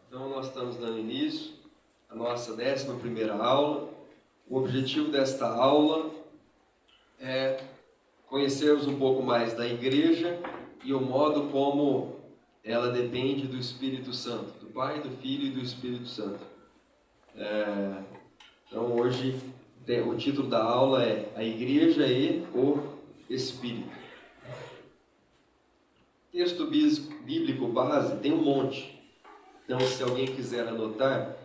Então, nós estamos dando início à nossa 11ª aula. O objetivo desta aula é conhecermos um pouco mais da igreja e o modo como ela depende do Espírito Santo, do Pai, do Filho e do Espírito Santo. Então, hoje, o título da aula é A Igreja e o Espírito. Texto bíblico base tem um monte. Então, se alguém quiser anotar,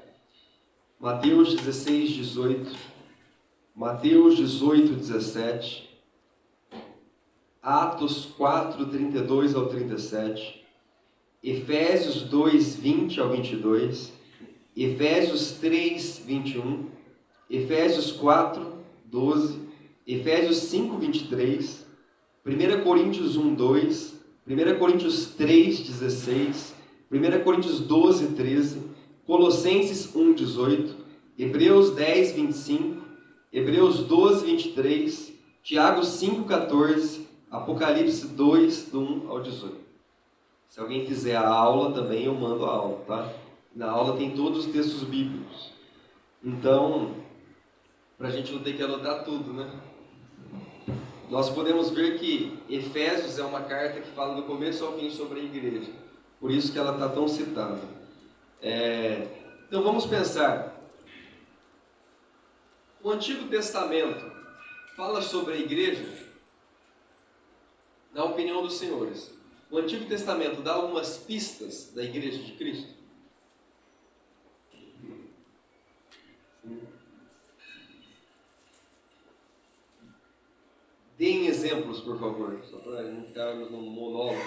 Mateus 16, 18, Mateus 18, 17, Atos 4, 32 ao 37, Efésios 2, 20 ao 22, Efésios 3, 21, Efésios 4, 12, Efésios 5, 23, 1 Coríntios 1, 2, 1 Coríntios 3, 16, 1 Coríntios 12, 13, Colossenses 1, 18, Hebreus 10, 25, Hebreus 12, 23, Tiago 5, 14, Apocalipse 2, do 1 ao 18. Se alguém quiser a aula também, eu mando a aula, tá? Na aula tem todos os textos bíblicos. Então, para a gente não ter que anotar tudo, né? Nós podemos ver que Efésios é uma carta que fala do começo ao fim sobre a igreja. Por isso que ela está tão citada. Então vamos pensar. O Antigo Testamento fala sobre a igreja, na opinião dos senhores. O Antigo Testamento dá algumas pistas da igreja de Cristo? Deem exemplos, por favor, só para não ficarmos num monólogo.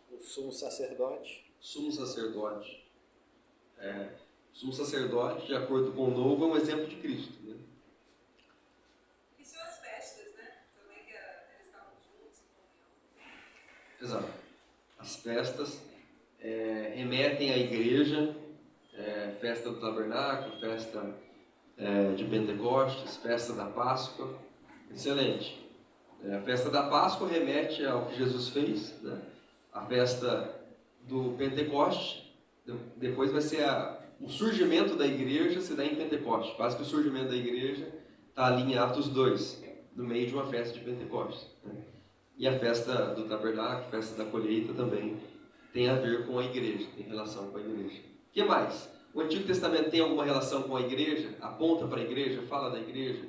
O sumo sacerdote. Sumo sacerdote. Sumo sacerdote, de acordo com o Novo, é um exemplo de Cristo, né? E suas festas, né? Também que eles estavam juntos, em comunhão. Exato. As festas remetem à igreja, festa do tabernáculo, festa de Pentecostes, festa da Páscoa. Excelente. A festa da Páscoa remete ao que Jesus fez, né? A festa do Pentecoste, depois vai ser o surgimento da igreja, se dá em Pentecoste. Quase que o surgimento da igreja está ali em Atos 2, no meio de uma festa de Pentecostes, né? E a festa do tabernáculo, a festa da colheita também tem a ver com a igreja, tem relação com a igreja. O que mais? O Antigo Testamento tem alguma relação com a igreja? Aponta para a igreja? Fala da igreja?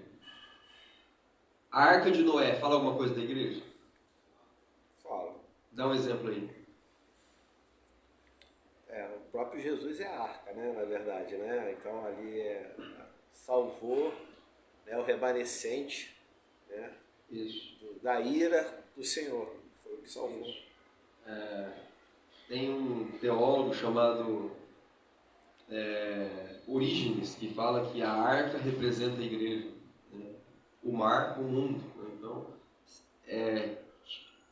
A Arca de Noé fala alguma coisa da igreja? Fala. Dá um exemplo aí. O próprio Jesus é a arca, né, na verdade, né? Então ali salvou, né, o remanescente, né, Isso. da ira do Senhor. Foi o que salvou. Tem um teólogo chamado Orígenes, que fala que a arca representa a igreja, né? O mar, o mundo. Então,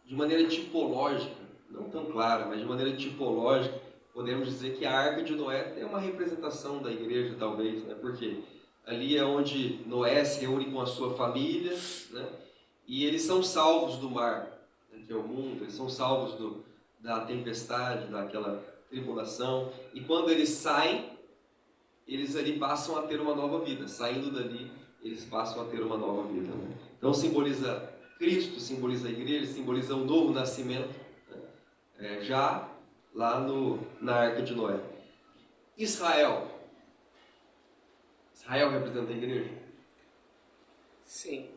de maneira tipológica, não tão clara, mas de maneira tipológica, podemos dizer que a Arca de Noé é uma representação da igreja, talvez, né? Porque ali é onde Noé se reúne com a sua família, né? E eles são salvos do mar, né, que é o mundo, eles são salvos da tempestade, daquela tribulação, e quando eles saem, eles ali passam a ter uma nova vida. Saindo dali, eles passam a ter uma nova vida, né? Então simboliza Cristo, simboliza a igreja, simboliza o novo nascimento, né? Já lá na Arca de Noé. Israel representa a igreja? Sim.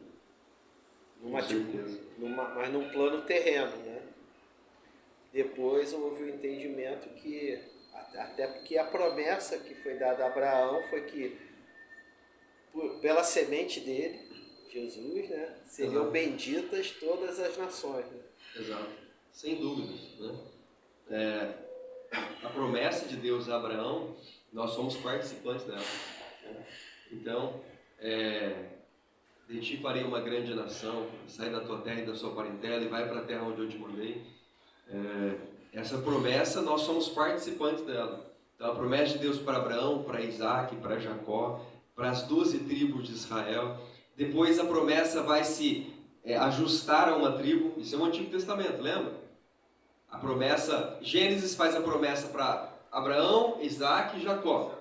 Com certeza. Mas num plano terreno, né? Depois houve o entendimento que, até porque a promessa que foi dada a Abraão foi que pela semente dele, Jesus, né, seriam benditas todas as nações, né? Exato, sem dúvidas, né? A promessa de Deus a Abraão, nós somos participantes dela, né? Então, de ti farei uma grande nação, sai da tua terra e da sua parentela e vai para a terra onde eu te mandei. Essa promessa, nós somos participantes dela. Então, a promessa de Deus para Abraão, para Isaac, para Jacó, para as 12 tribos de Israel. Depois a promessa vai se ajustar a uma tribo. Isso é o Antigo Testamento, lembra? A promessa, Gênesis faz a promessa para Abraão, Isaac e Jacó.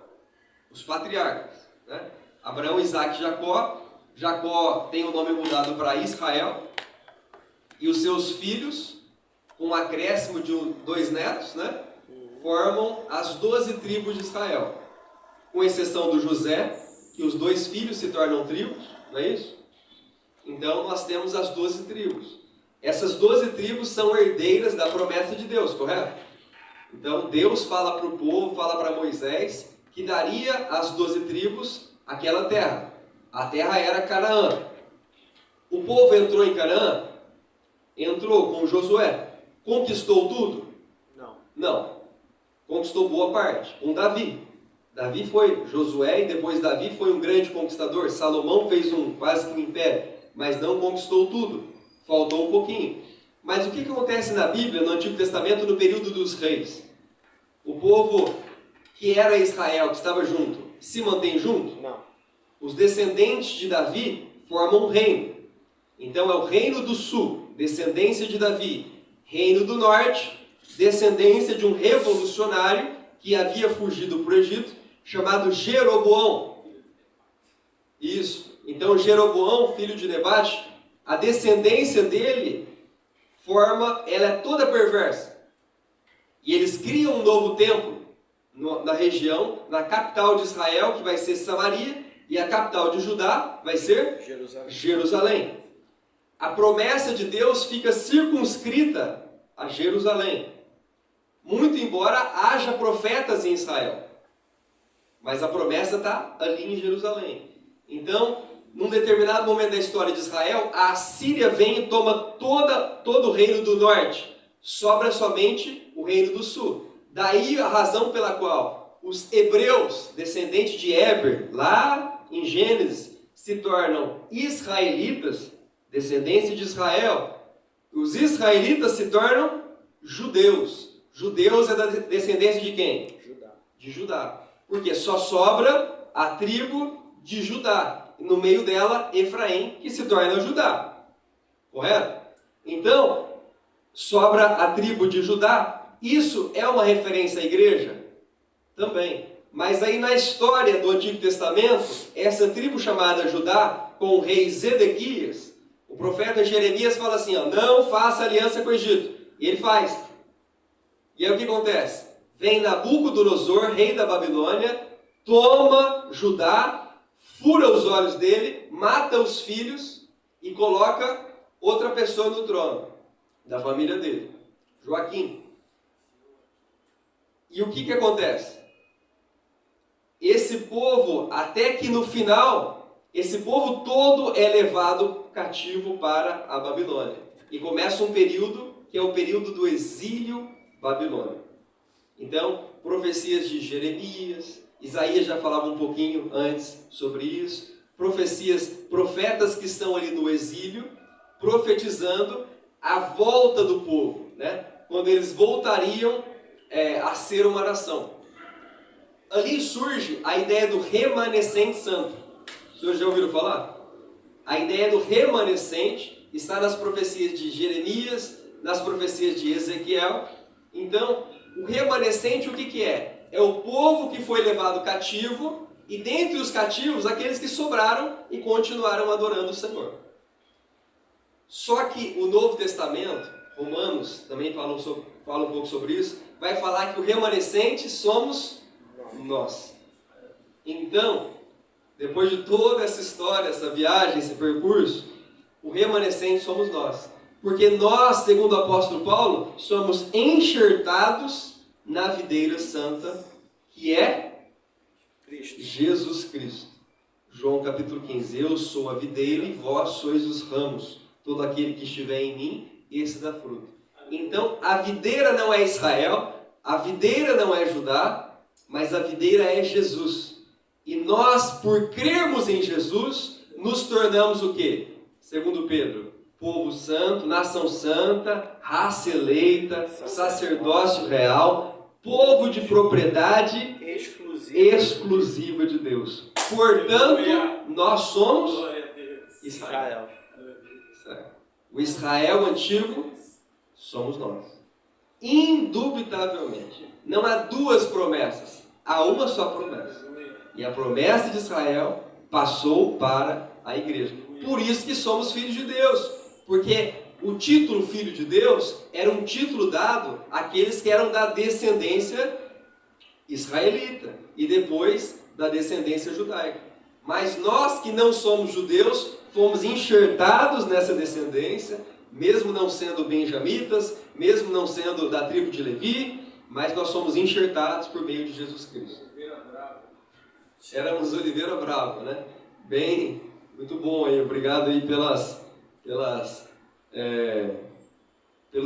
Os patriarcas, né? Abraão, Isaac e Jacó. Jacó tem o nome mudado para Israel. E os seus filhos, com um acréscimo de 2 netos, né? Formam as 12 tribos de Israel. Com exceção do José, que os 2 filhos se tornam tribos, não é isso? Então nós temos as 12 tribos. Essas 12 tribos são herdeiras da promessa de Deus, correto? Então Deus fala para o povo, fala para Moisés, que daria às 12 tribos aquela terra. A terra era Canaã. O povo entrou em Canaã? Entrou com Josué. Conquistou tudo? Não. Conquistou boa parte. Com Davi. Davi foi Josué e depois Davi foi um grande conquistador. Salomão fez quase que um império, mas não conquistou tudo. Faltou um pouquinho. Mas o que acontece na Bíblia, no Antigo Testamento, no período dos reis? O povo que era Israel, que estava junto, se mantém junto? Não. Os descendentes de Davi formam um reino. Então é o reino do sul, descendência de Davi. Reino do norte, descendência de um revolucionário que havia fugido para o Egito, chamado Jeroboão. Isso. Então Jeroboão, filho de Nebate, a descendência dele ela é toda perversa. E eles criam um novo templo na região, na capital de Israel, que vai ser Samaria, e a capital de Judá vai ser Jerusalém. A promessa de Deus fica circunscrita a Jerusalém. Muito embora haja profetas em Israel. Mas a promessa está ali em Jerusalém. Então, num determinado momento da história de Israel, a Assíria vem e toma todo o reino do norte. Sobra somente o reino do sul. Daí a razão pela qual os hebreus, descendentes de Éber, lá em Gênesis, se tornam israelitas, descendência de Israel. Os israelitas se tornam judeus. Judeus é da descendência de quem? De Judá. Porque só sobra a tribo de Judá. No meio dela, Efraim, que se torna Judá. Correto? Então, sobra a tribo de Judá. Isso é uma referência à igreja? Também. Mas aí na história do Antigo Testamento, essa tribo chamada Judá, com o rei Zedequias, o profeta Jeremias fala assim, não faça aliança com o Egito. E ele faz. E aí o que acontece? Vem Nabucodonosor, rei da Babilônia, toma Judá, fura os olhos dele, mata os filhos e coloca outra pessoa no trono da família dele, Joaquim. E o que acontece? Esse povo, até que no final, esse povo todo é levado cativo para a Babilônia. E começa um período que é o período do exílio babilônico. Então, profecias de Jeremias, Isaías já falava um pouquinho antes sobre isso, profetas que estão ali no exílio, profetizando a volta do povo, né? Quando eles voltariam a ser uma nação. Ali surge a ideia do remanescente santo. Os senhores já ouviram falar? A ideia do remanescente está nas profecias de Jeremias, nas profecias de Ezequiel. Então, o remanescente o que é? É o povo que foi levado cativo e dentre os cativos, aqueles que sobraram e continuaram adorando o Senhor. Só que o Novo Testamento, Romanos também fala um pouco sobre isso, vai falar que o remanescente somos nós. Então, depois de toda essa história, essa viagem, esse percurso, o remanescente somos nós. Porque nós, segundo o apóstolo Paulo, somos enxertados na videira santa, que é Cristo. Jesus Cristo. João capítulo 15. Eu sou a videira e vós sois os ramos. Todo aquele que estiver em mim, esse dá fruto. Então, a videira não é Israel, a videira não é Judá, mas a videira é Jesus. E nós, por crermos em Jesus, nos tornamos o quê? Segundo Pedro, povo santo, nação santa, raça eleita, sacerdócio real, povo de propriedade exclusiva de Deus. Portanto, nós somos Israel. O Israel antigo somos nós. Indubitavelmente. Não há duas promessas, há uma só promessa. E a promessa de Israel passou para a igreja. Por isso que somos filhos de Deus. Porque o título Filho de Deus era um título dado àqueles que eram da descendência israelita e depois da descendência judaica. Mas nós que não somos judeus, fomos enxertados nessa descendência, mesmo não sendo benjamitas, mesmo não sendo da tribo de Levi, mas nós somos enxertados por meio de Jesus Cristo. Éramos Oliveira Bravo, né? Bem, muito bom aí, obrigado aí pelos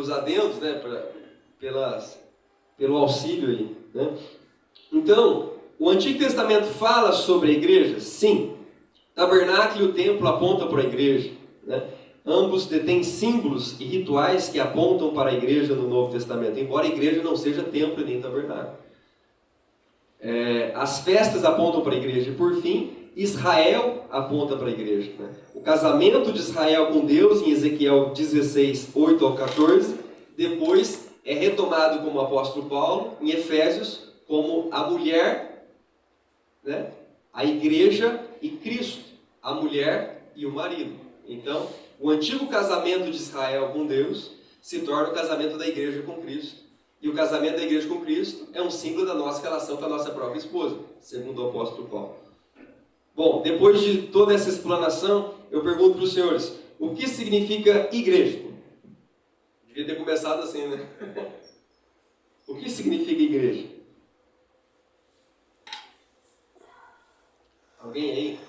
adendos, né? Pelo auxílio aí, né? Então, o Antigo Testamento fala sobre a igreja? Sim. Tabernáculo e o templo apontam para a igreja, né? Ambos detêm símbolos e rituais que apontam para a igreja no Novo Testamento, embora a igreja não seja templo e nem tabernáculo. As festas apontam para a igreja e, por fim, Israel aponta para a igreja, né? O casamento de Israel com Deus, em Ezequiel 16, 8 ao 14, depois é retomado como o apóstolo Paulo, em Efésios, como a mulher, né? A igreja e Cristo, a mulher e o marido. Então, o antigo casamento de Israel com Deus se torna o casamento da igreja com Cristo. E o casamento da igreja com Cristo é um símbolo da nossa relação com a nossa própria esposa, segundo o apóstolo Paulo. Bom, depois de toda essa explanação, eu pergunto para os senhores, o que significa igreja? Devia ter começado assim, né? O que significa igreja? Alguém aí?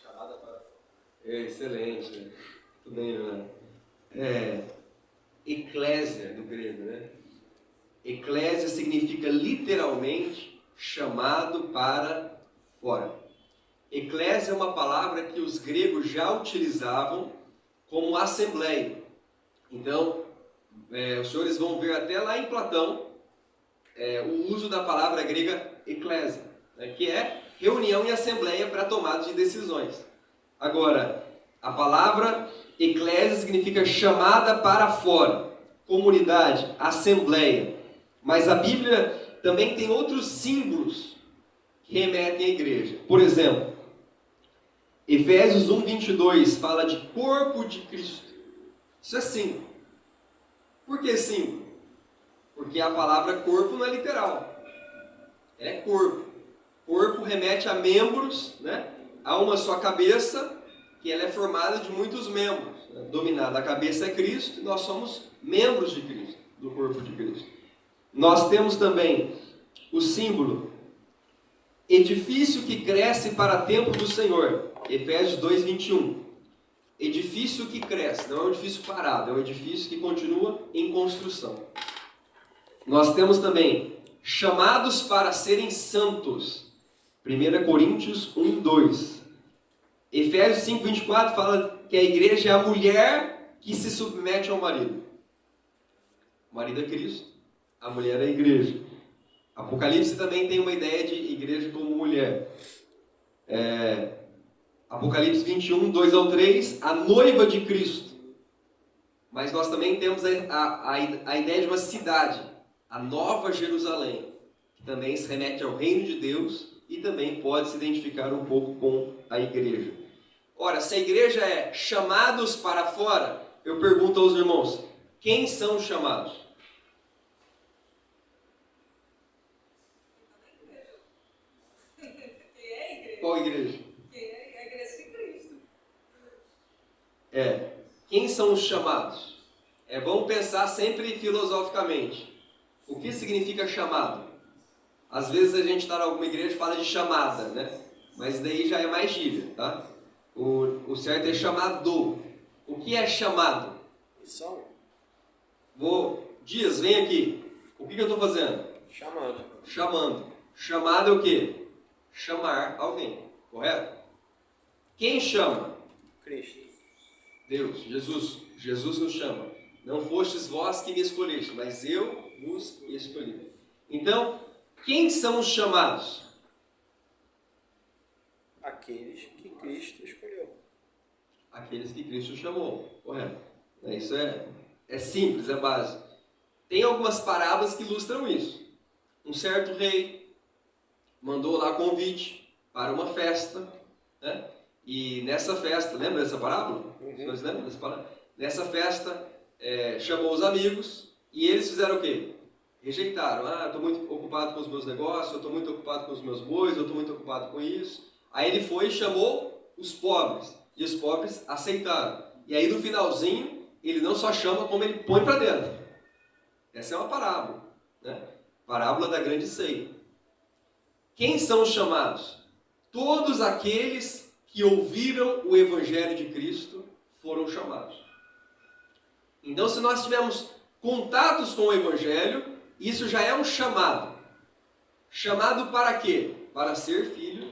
Chamada para... excelente, né? Muito bem, né? Eclésia do grego, né? Eclésia significa literalmente chamado para fora. Eclésia é uma palavra que os gregos já utilizavam como assembleia. Então, os senhores vão ver até lá em Platão o uso da palavra grega eclésia, né, que é reunião e assembleia para tomada de decisões. Agora, a palavra eclésia significa chamada para fora, comunidade, assembleia. Mas a Bíblia também tem outros símbolos que remetem à igreja. Por exemplo, Efésios 1:22 fala de corpo de Cristo. Isso é símbolo. Por que símbolo? Porque a palavra corpo não é literal. É corpo. Corpo remete a membros, né? Há uma só cabeça, que ela é formada de muitos membros. Dominada a cabeça é Cristo, e nós somos membros de Cristo, do corpo de Cristo. Nós temos também o símbolo edifício que cresce para templo do Senhor, Efésios 2:21. Edifício que cresce, não é um edifício parado, é um edifício que continua em construção. Nós temos também chamados para serem santos, 1 Coríntios 1:2. Efésios 5:24 fala que a igreja é a mulher que se submete ao marido. O marido é Cristo, a mulher é a igreja. Apocalipse também tem uma ideia de igreja como mulher. Apocalipse 21, 2 ao 3, a noiva de Cristo. Mas nós também temos a ideia de uma cidade, a Nova Jerusalém, que também se remete ao reino de Deus e também pode se identificar um pouco com a igreja. Ora, se a igreja é chamados para fora, eu pergunto aos irmãos, quem são os chamados? Qual igreja? A igreja de Cristo. Quem são os chamados? Vamos pensar sempre filosoficamente. O que significa chamado? Às vezes a gente está em alguma igreja e fala de chamada, né? Mas daí já é mais gíria, tá? O certo é chamado. O que é chamado? Missão? Dias, vem aqui. O que eu estou fazendo? Chamando. Chamado é o quê? Chamar alguém, correto? Quem chama? Cristo. Deus, Jesus. Jesus nos chama. Não fostes vós que me escolheste, mas eu vos escolhi. Então, quem são os chamados? Aqueles que Cristo escolheu. Aqueles que Cristo chamou, correto? Isso é simples, é básico. Tem algumas parábolas que ilustram isso. Um certo rei mandou lá convite para uma festa, né? E nessa festa, lembra dessa parábola? Vocês lembram dessa parábola? Nessa festa, chamou os amigos e eles fizeram o quê? Rejeitaram. Ah, estou muito ocupado com os meus negócios, eu estou muito ocupado com os meus bois, eu estou muito ocupado com isso. Aí ele foi e chamou os pobres. E os pobres aceitaram. E aí no finalzinho, ele não só chama, como ele põe para dentro. Essa é uma parábola, né? Parábola da grande ceia. Quem são os chamados? Todos aqueles que ouviram o Evangelho de Cristo foram chamados. Então, se nós tivermos contatos com o Evangelho, isso já é um chamado. Chamado para quê? Para ser filho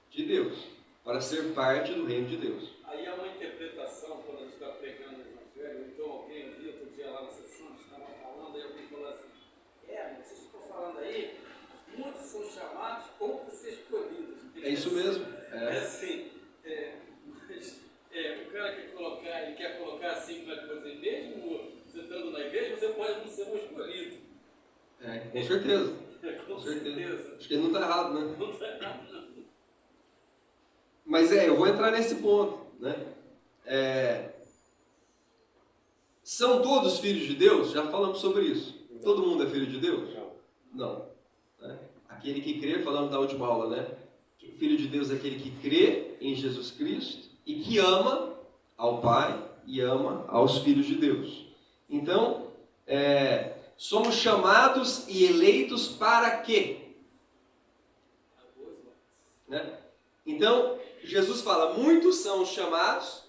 de Deus. Para ser parte do reino de Deus. Aí há uma interpretação, quando a gente está pregando o Evangelho, então alguém viu outro dia lá na sessão, a gente estava falando, aí alguém falou assim, mas vocês estão falando aí, muitos são chamados, poucos são escolhidos. É isso mesmo. É assim, mas o cara quer colocar assim, como é que eu vou dizer, mesmo você estando na igreja, você pode não ser um escolhido. Com certeza. Com certeza. Acho que ele não está errado, né? Não está errado, não. Mas eu vou entrar nesse ponto, né? São todos filhos de Deus? Já falamos sobre isso. Não. Todo mundo é filho de Deus? Não. Né? Aquele que crê, falamos na última aula, né? Filho de Deus é aquele que crê em Jesus Cristo e que ama ao Pai e ama aos filhos de Deus. Então, somos chamados e eleitos para quê? Né? Então, Jesus fala, muitos são os chamados,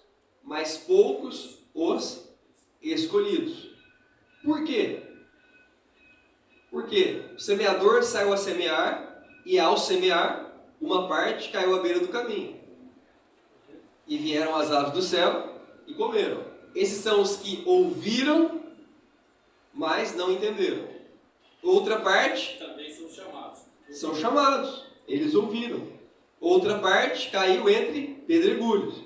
mas poucos os escolhidos. Por quê? Porque o semeador saiu a semear e ao semear, uma parte caiu à beira do caminho. E vieram as aves do céu e comeram. Esses são os que ouviram, mas não entenderam. Outra parte também são chamados. São chamados, eles ouviram. Outra parte caiu entre pedregulhos.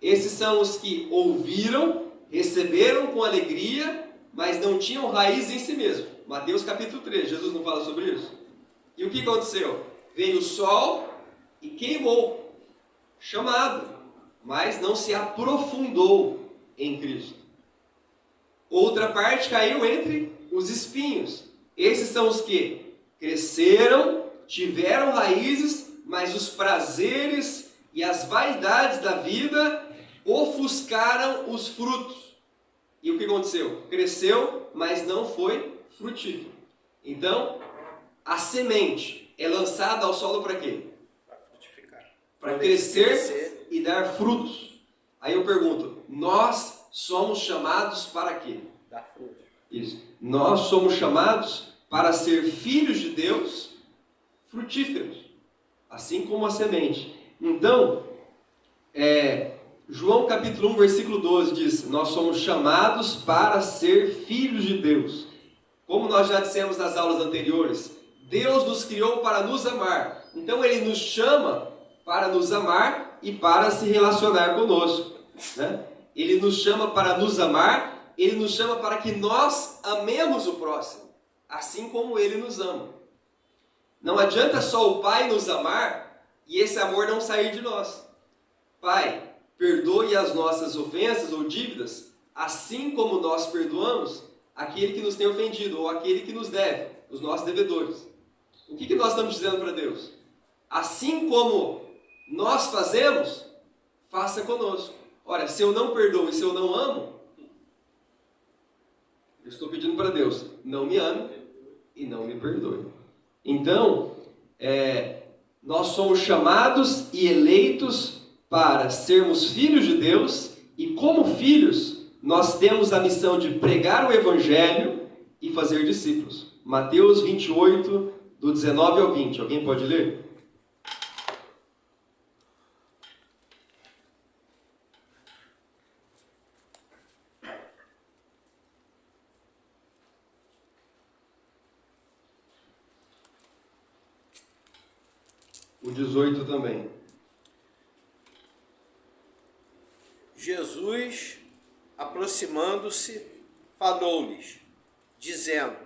Esses são os que ouviram, receberam com alegria, mas não tinham raiz em si mesmo. Mateus capítulo 3, Jesus não fala sobre isso? E o que aconteceu? Veio o sol e queimou, chamado, mas não se aprofundou em Cristo. Outra parte caiu entre os espinhos. Esses são os que cresceram, tiveram raízes, mas os prazeres e as vaidades da vida ofuscaram os frutos. E o que aconteceu? Cresceu, mas não foi frutífero. Então, a semente é lançada ao solo para quê? Para frutificar. Para crescer e dar frutos. Aí eu pergunto, nós somos chamados para quê? Dar fruto. Isso. Nós somos chamados para ser filhos de Deus frutíferos, assim como a semente. Então, João capítulo 1, versículo 12 diz, nós somos chamados para ser filhos de Deus. Como nós já dissemos nas aulas anteriores, Deus nos criou para nos amar. Então Ele nos chama para nos amar e para se relacionar conosco, né? Ele nos chama para nos amar, Ele nos chama para que nós amemos o próximo, assim como Ele nos ama. Não adianta só o Pai nos amar e esse amor não sair de nós. Pai, perdoe as nossas ofensas ou dívidas, assim como nós perdoamos aquele que nos tem ofendido ou aquele que nos deve, os nossos devedores. O que nós estamos dizendo para Deus? Assim como nós fazemos, faça conosco. Ora, se eu não perdoo e se eu não amo, eu estou pedindo para Deus, não me ame e não me perdoe. Então, nós somos chamados e eleitos para sermos filhos de Deus e como filhos, nós temos a missão de pregar o Evangelho e fazer discípulos. Mateus 28, do 19 ao 20. Alguém pode ler? O 18 também. Jesus, aproximando-se, falou-lhes: dizendo: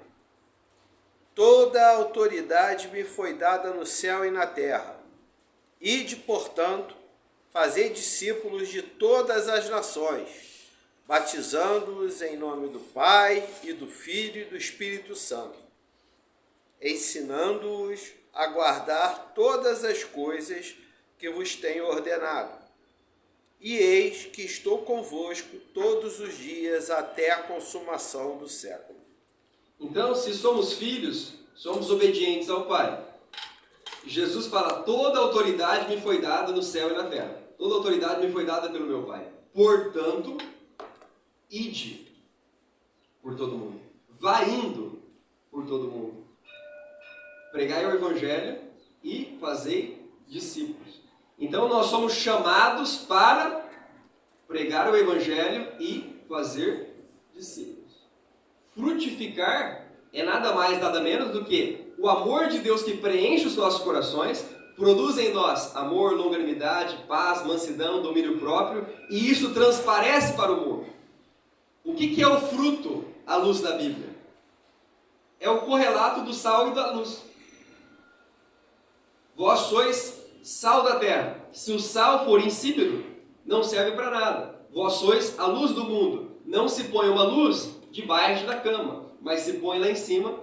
toda a autoridade me foi dada no céu e na terra. Ide, portanto, fazei discípulos de todas as nações, batizando-os em nome do Pai e do Filho e do Espírito Santo, ensinando-os a guardar todas as coisas que vos tenho ordenado. E eis que estou convosco todos os dias até a consumação do século. Então, se somos filhos, somos obedientes ao Pai. Jesus fala: toda autoridade me foi dada no céu e na terra. Toda autoridade me foi dada pelo meu Pai. Portanto, ide por todo mundo. Vá indo por todo mundo. Pregai o Evangelho e fazei discípulos. Então, nós somos chamados para pregar o Evangelho e fazer discípulos. Frutificar é nada mais, nada menos do que o amor de Deus que preenche os nossos corações, produz em nós amor, longanimidade, paz, mansidão, domínio próprio, e isso transparece para o mundo. O que é o fruto à luz da Bíblia? É o correlato do sal e da luz. Vós sois sal da terra. Se o sal for insípido, não serve para nada. Vós sois a luz do mundo. Não se põe uma luz debaixo da cama, mas se põe lá em cima.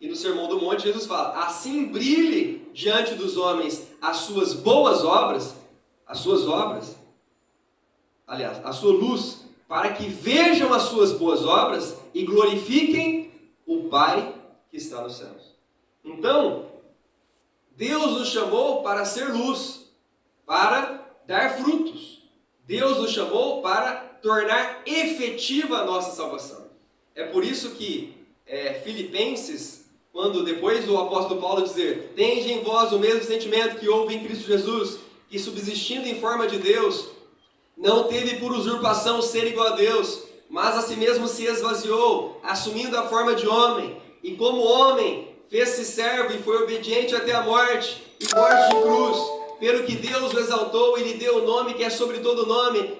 E no Sermão do Monte, Jesus fala: assim brilhe diante dos homens as suas boas obras, a sua luz, para que vejam as suas boas obras e glorifiquem o Pai que está nos céus. Então, Deus nos chamou para ser luz, para dar frutos. Deus nos chamou para tornar efetiva a nossa salvação. É por isso que Filipenses, quando depois o apóstolo Paulo dizer: tende em vós o mesmo sentimento que houve em Cristo Jesus, que subsistindo em forma de Deus, não teve por usurpação ser igual a Deus, mas a si mesmo se esvaziou, assumindo a forma de homem, e como homem fez-se servo e foi obediente até a morte, e morte de cruz, pelo que Deus o exaltou e lhe deu o nome que é sobre todo nome,